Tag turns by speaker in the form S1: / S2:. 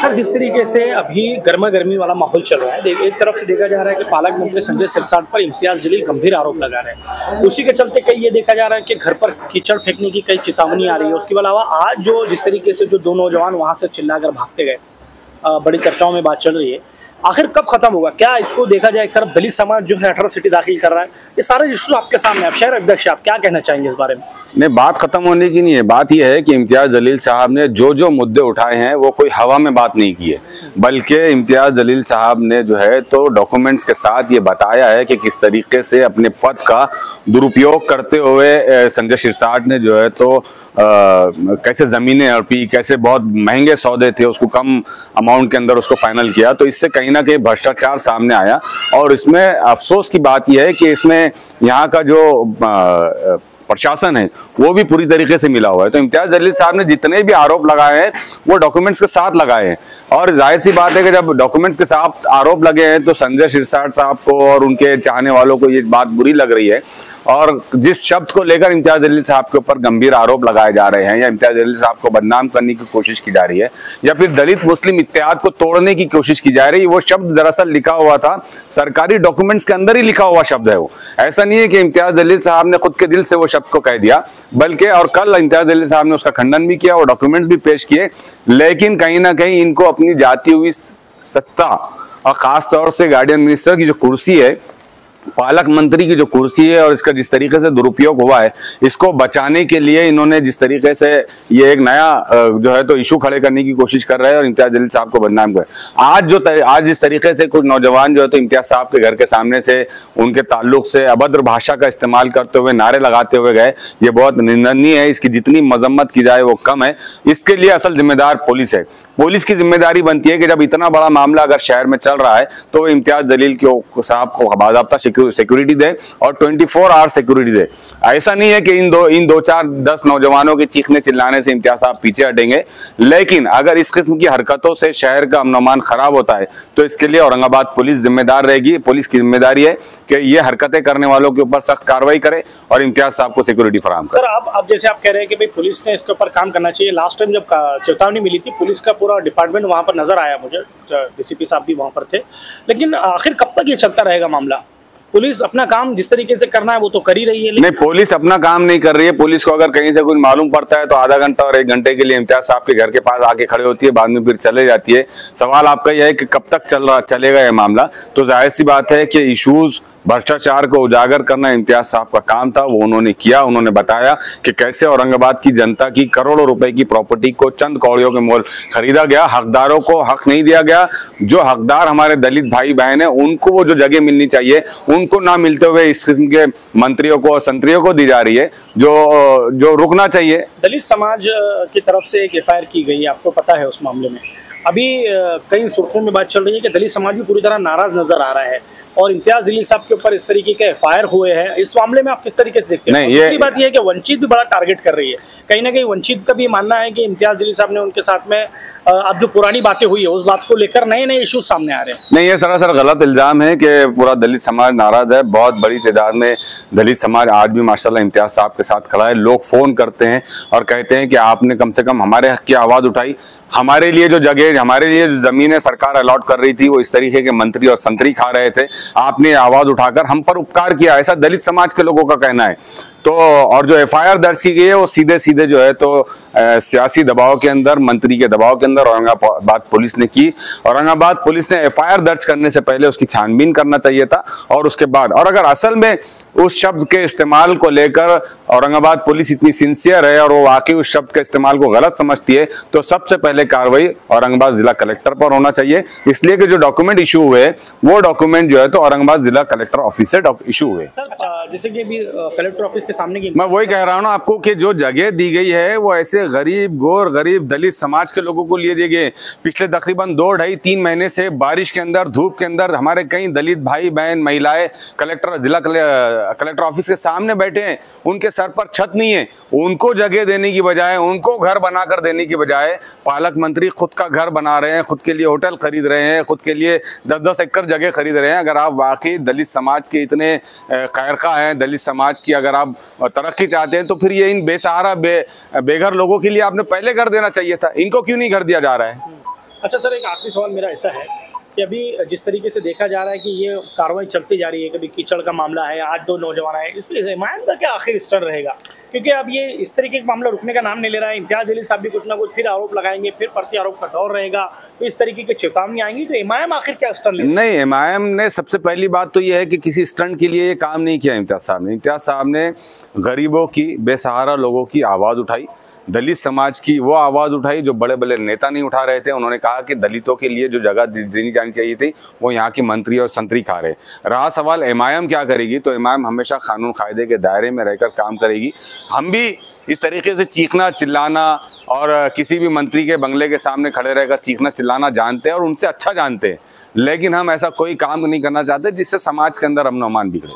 S1: Sir, जिस तरीके से अभी गर्मा गर्मी वाला माहौल चल रहा है, एक तरफ से देखा जा रहा है कि पालक मंत्री संजय सिरसाट पर इम्तियाज जलील गंभीर आरोप लगा रहे हैं। उसी के चलते कई ये देखा जा रहा है कि घर पर कीचड़ फेंकने की कई चेतावनी आ रही है। उसके अलावा आज जो जिस तरीके से जो दो नौजवान वहां से चिल्लाकर भागते गए, बड़ी चर्चाओं में बात चल रही है। आखिर कब खत्म होगा? क्या इसको देखा जाए एक तरफ दलित समाज जो है अट्रॉसिटी दाखिल कर रहा है, ये सारे इश्यू आपके सामने। आप शहर अध्यक्ष, आप क्या कहना चाहेंगे इस बारे में?
S2: नहीं, बात खत्म होने की नहीं है। बात यह है कि इम्तियाज जलील साहब ने जो मुद्दे उठाए हैं वो कोई हवा में बात नहीं की है, बल्कि इम्तियाज जलील साहब ने जो है तो डॉक्यूमेंट्स के साथ ये बताया है कि किस तरीके से अपने पद का दुरुपयोग करते हुए संजय सिरसाट ने जो है तो कैसे जमीनें हड़पी, कैसे बहुत महंगे सौदे थे उसको कम अमाउंट के अंदर उसको फाइनल किया। तो इससे कहीं ना कहीं भ्रष्टाचार सामने आया और इसमें अफसोस की बात यह है कि इसमें यहाँ का जो प्रशासन है वो भी पूरी तरीके से मिला हुआ है। तो इम्तियाज जलील साहब ने जितने भी आरोप लगाए हैं वो डॉक्यूमेंट्स के साथ लगाए हैं और जाहिर सी बात है कि जब डॉक्यूमेंट्स के साथ आरोप लगे हैं तो संजय सिरसाट साहब को और उनके चाहने वालों को ये बात बुरी लग रही है। और जिस शब्द को लेकर इम्तियाज जलील साहब के ऊपर गंभीर आरोप लगाए जा रहे हैं या इम्तियाज जलील साहब को बदनाम करने की कोशिश की जा रही है या फिर दलित मुस्लिम इत्तेहाद को तोड़ने की कोशिश की जा रही है, वो शब्द दरअसल लिखा हुआ था सरकारी डॉक्यूमेंट्स के अंदर ही लिखा हुआ शब्द है। वो ऐसा नहीं है कि इम्तियाज जलील साहब ने खुद के दिल से वो शब्द को कह दिया, बल्कि और कल इम्तियाज जलील साहब ने उसका खंडन भी किया, वो डॉक्यूमेंट्स भी पेश किए। लेकिन कहीं ना कहीं इनको अपनी जाती हुई सत्ता और खासतौर से गार्डियन मिनिस्टर की जो कुर्सी है, पालक मंत्री की जो कुर्सी है और इसका जिस तरीके से दुरुपयोग हुआ है, इसको बचाने के लिए इन्होंने जिस तरीके से ये एक नया जो है तो इशू खड़े करने की कोशिश कर रहे हैं और इम्तियाज जलील साहब को बदनाम कर। आज जिस तरीके से कुछ नौजवान जो है तो इम्तियाज साहब के घर के सामने से उनके ताल्लुक से अभद्र भाषा का इस्तेमाल करते हुए नारे लगाते हुए गए, ये बहुत निंदनीय है। इसकी जितनी मजम्मत की जाए वो कम है। इसके लिए असल जिम्मेदार पुलिस है। पुलिस की जिम्मेदारी बनती है कि जब इतना बड़ा मामला अगर शहर में चल रहा है तो इम्तियाज जलील साहब को बाकायदा सिक्योरिटी दे और 24 आवर सिक्योरिटी दे। ऐसा नहीं है कि इन 10 नौजवानों के चीखने चिल्लाने से इम्तियाज साहब पीछे हटेंगे, लेकिन अगर इस किस्म की हरकतों से शहर का अमन खराब होता है तो इसके लिए औरंगाबाद पुलिस जिम्मेदार रहेगी। पुलिस की जिम्मेदारी है कि ये हरकतें करने वालों के ऊपर सख्त कार्रवाई करे और इम्तियाज साहब को सिक्योरिटी फराहम करे।
S1: सर, अब जैसे आप कह रहे हैं कि भाई पुलिस ने इसके ऊपर काम करना चाहिए। लास्ट टाइम जब चेतावनी मिली थी, पुलिस का पूरा डिपार्टमेंट वहां पर नजर आया, मुझे डीसीपी साहब भी वहां पर थे। लेकिन आखिर कब तक ये चलता रहेगा मामला? पुलिस अपना काम जिस तरीके से करना है वो तो कर ही रही है।
S2: नहीं, पुलिस अपना काम नहीं कर रही है। पुलिस को अगर कहीं से कुछ मालूम पड़ता है तो आधा घंटा और 1 घंटे के लिए इम्तियाज साहब के घर के पास आके खड़े होती है, बाद में फिर चले जाती है। सवाल आपका यह है कि कब तक चलेगा ये मामला। तो जाहिर सी बात है कि इश्यूज भ्रष्टाचार को उजागर करना इम्तियाज साहब का काम था, वो उन्होंने किया। उन्होंने बताया कि कैसे औरंगाबाद की जनता की करोड़ों रुपए की प्रॉपर्टी को चंद कौड़ियों के मोल खरीदा गया, हकदारों को हक नहीं दिया गया। जो हकदार हमारे दलित भाई बहन है उनको वो जो जगह मिलनी चाहिए उनको ना मिलते हुए इस किस्म के मंत्रियों को और संतरियों को दी जा रही है, जो रुकना चाहिए।
S1: दलित समाज की तरफ से एक FIR की गई, आपको पता है उस मामले में। अभी कई सुर्खियों में बात चल रही है कि दलित समाज भी पूरी तरह नाराज नजर आ रहा है और इम्तियाज जलील साहब के ऊपर इस तरीके के FIR हुए हैं। इस मामले में आप किस तरीके से देखते हैं? दूसरी बात यह है कि वंचित भी बड़ा टारगेट कर रही है। कहीं ना कहीं वंचित का भी मानना है कि इम्तियाज जलील साहब ने उनके साथ में अब जो पुरानी बातें हुई है उस बात को लेकर नए इश्यूज सामने आ रहे हैं।
S2: नहीं, ये सरासर गलत इल्जाम है कि पूरा दलित समाज नाराज है। बहुत बड़ी तादाद में दलित समाज आज भी माशाल्लाह इम्तियाज साहब के साथ खड़ा है। लोग फोन करते हैं और कहते हैं कि आपने कम से कम हमारे हक की आवाज उठाई, हमारे लिए जो जगह, हमारे लिए जो जमीनें सरकार अलॉट कर रही थी वो इस तरीके के मंत्री और संतरी खा रहे थे, आपने आवाज उठाकर हम पर उपकार किया, ऐसा दलित समाज के लोगों का कहना है। तो और जो FIR दर्ज की गई है वो सीधे जो है तो सियासी दबाव के अंदर, मंत्री के दबाव के अंदर औरंगाबाद पुलिस ने की। औरंगाबाद पुलिस ने FIR दर्ज करने से पहले उसकी छानबीन करना चाहिए था और उसके बाद, और अगर असल में उस शब्द के इस्तेमाल को लेकर औरंगाबाद पुलिस इतनी सिंसियर है और वो वाकई उस शब्द के इस्तेमाल को गलत समझती है तो सबसे पहले कार्रवाई औरंगाबाद जिला कलेक्टर पर होना चाहिए। इसलिए कि जो डॉक्यूमेंट इशू हुए वो डॉक्यूमेंट जो है तो औरंगाबाद जिला कलेक्टर ऑफिस से इशू हुए।
S1: जैसे कि अभी कलेक्टर ऑफिस के सामने की
S2: मैं वही कह रहा हूँ ना आपको कि जो जगह दी गई है वो ऐसे गरीब, गोर गरीब दलित समाज के लोगों को लिए दिए गए। पिछले तकरीबन 2-2.5-3 महीने से बारिश के अंदर, धूप के अंदर हमारे कई दलित भाई बहन, महिलाएं जिला कलेक्टर ऑफिस के सामने बैठे हैं। उनके सर पर छत नहीं है। उनको जगह देने की बजाय, उनको घर बनाकर देने की बजाय पालक मंत्री खुद का घर बना रहे हैं, खुद के लिए होटल खरीद रहे हैं, खुद के लिए 10-10 एकड़ जगह खरीद रहे हैं। अगर आप वाकई दलित समाज के इतने कायरखा हैं, दलित समाज की अगर आप तरक्की चाहते हैं तो फिर ये इन बेसहारा बेघर लोगों के लिए आपने पहले घर देना चाहिए था। इनको क्यों नहीं घर दिया जा रहा है?
S1: अच्छा सर, एक आखिरी सवाल मेरा ऐसा है कि अभी जिस तरीके से देखा जा रहा है कि ये कार्रवाई चलती जा रही है, कभी कीचड़ का मामला है, आज 2 नौजवान आए, इस पर एमआईएम का क्या आखिर स्टैंड रहेगा? क्योंकि अब ये इस तरीके का मामला रुकने का नाम नहीं ले रहा है। इम्तियाज जलील साहब भी कुछ ना कुछ फिर आरोप लगाएंगे, फिर प्रति आरोप का दौर रहेगा, तो इस तरीके की चेतावनी आएंगी, तो एमआईएम आखिर क्या स्टैंड लेगा?
S2: नहीं, एमआईएम ने सबसे पहली बात तो ये है कि किसी स्टंट के लिए ये काम नहीं किया इम्तियाज साहब ने। इम्तियाज साहब ने गरीबों की, बेसहारा लोगों की आवाज़ उठाई, दलित समाज की वो आवाज़ उठाई जो बड़े बड़े नेता नहीं उठा रहे थे। उन्होंने कहा कि दलितों के लिए जो जगह देनी जानी चाहिए थी वो यहाँ की मंत्री और संतरी खा रहे। रहा सवाल एमआईएम क्या करेगी, तो एमआईएम हमेशा कानून कायदे के दायरे में रहकर काम करेगी। हम भी इस तरीके से चीखना चिल्लाना और किसी भी मंत्री के बंगले के सामने खड़े रहकर चीखना चिल्लाना जानते हैं और उनसे अच्छा जानते हैं, लेकिन हम ऐसा कोई काम नहीं करना चाहते जिससे समाज के अंदर अमन अमान बिगड़े।